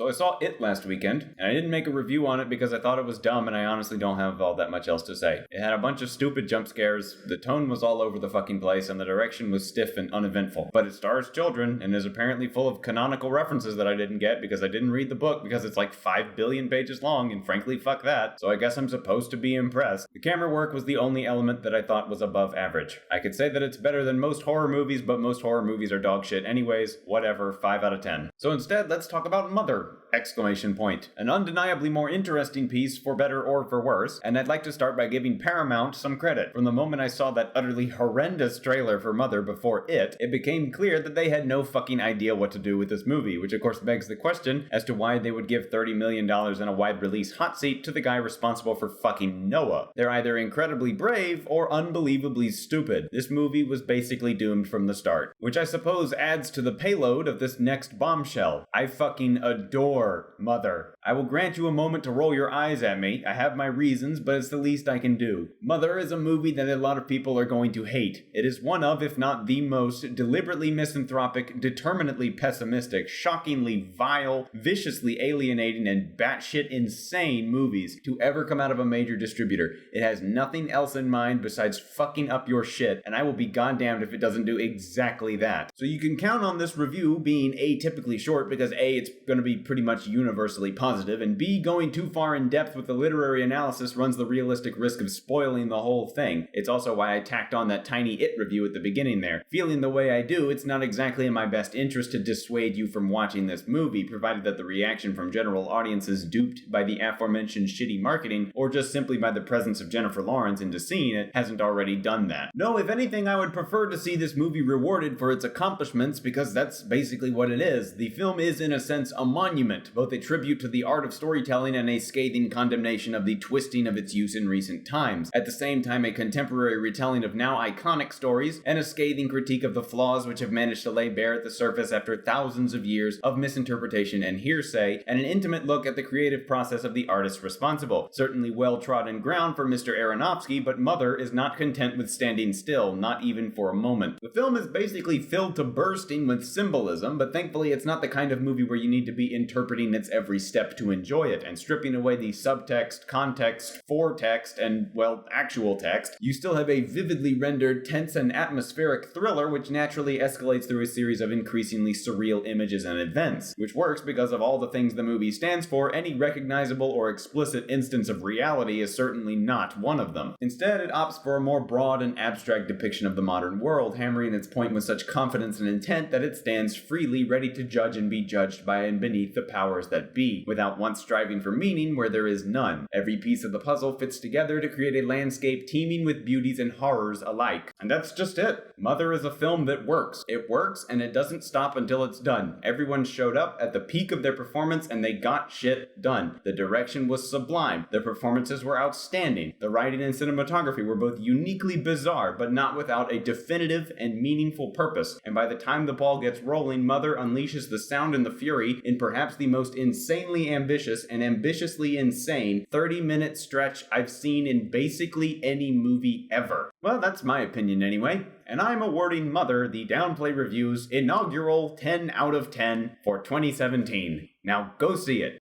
So I saw It last weekend, and I didn't make a review on it because I thought it was dumb and I honestly don't have all that much else to say. It had a bunch of stupid jump scares, the tone was all over the fucking place, and the direction was stiff and uneventful. But it stars children, and is apparently full of canonical references that I didn't get because I didn't read the book because it's like 5 billion pages long, and frankly, fuck that. So I guess I'm supposed to be impressed. The camera work was the only element that I thought was above average. I could say that it's better than most horror movies, but most horror movies are dog shit anyways. Whatever, 5 out of 10. So instead, let's talk about Mother! Exclamation point. An undeniably more interesting piece, for better or for worse, and I'd like to start by giving Paramount some credit. From the moment I saw that utterly horrendous trailer for Mother before it became clear that they had no fucking idea what to do with this movie, which of course begs the question as to why they would give $30 million in a wide release hot seat to the guy responsible for fucking Noah. They're either incredibly brave or unbelievably stupid. This movie was basically doomed from the start, which I suppose adds to the payload of this next bombshell. I fucking adore Mother. I will grant you a moment to roll your eyes at me. I have my reasons, but it's the least I can do. Mother is a movie that a lot of people are going to hate. It is one of, if not the most, deliberately misanthropic, determinately pessimistic, shockingly vile, viciously alienating, and batshit insane movies to ever come out of a major distributor. It has nothing else in mind besides fucking up your shit, and I will be goddamned if it doesn't do exactly that. So you can count on this review being atypically short because A, it's going to be pretty much universally positive, and B, going too far in depth with the literary analysis runs the realistic risk of spoiling the whole thing. It's also why I tacked on that tiny It review at the beginning there. Feeling the way I do, it's not exactly in my best interest to dissuade you from watching this movie, provided that the reaction from general audiences duped by the aforementioned shitty marketing, or just simply by the presence of Jennifer Lawrence into seeing it, hasn't already done that. No, if anything, I would prefer to see this movie rewarded for its accomplishments, because that's basically what it is. The film is, in a sense, a monument, both a tribute to the art of storytelling and a scathing condemnation of the twisting of its use in recent times. At the same time, a contemporary retelling of now iconic stories, and a scathing critique of the flaws which have managed to lay bare at the surface after thousands of years of misinterpretation and hearsay, and an intimate look at the creative process of the artists responsible. Certainly well-trodden ground for Mr. Aronofsky, but Mother is not content with standing still, not even for a moment. The film is basically filled to bursting with symbolism, but thankfully it's not the kind of movie where you need to be interpreting its every step to enjoy it, and stripping away the subtext, context, foretext, and, well, actual text. You still have a vividly rendered, tense and atmospheric thriller which naturally escalates through a series of increasingly surreal images and events, which works because of all the things the movie stands for. Any recognizable or explicit instance of reality is certainly not one of them. Instead, it opts for a more broad and abstract depiction of the modern world, hammering its point with such confidence and intent that it stands freely ready to judge and be judged by and beneath the powers that be, without once striving for meaning where there is none. Every piece of the puzzle fits together to create a landscape teeming with beauties and horrors alike. And that's just it. Mother is a film that works. It works, and it doesn't stop until it's done. Everyone showed up at the peak of their performance, and they got shit done. The direction was sublime. The performances were outstanding. The writing and cinematography were both uniquely bizarre, but not without a definitive and meaningful purpose. And by the time the ball gets rolling, Mother unleashes the sound and the fury in perhaps the most insanely ambitious and ambitiously insane 30-minute stretch I've seen in basically any movie ever. Well, that's my opinion anyway, and I'm awarding Mother the Downplay Review's inaugural 10 out of 10 for 2017. Now go see it!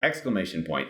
Exclamation point.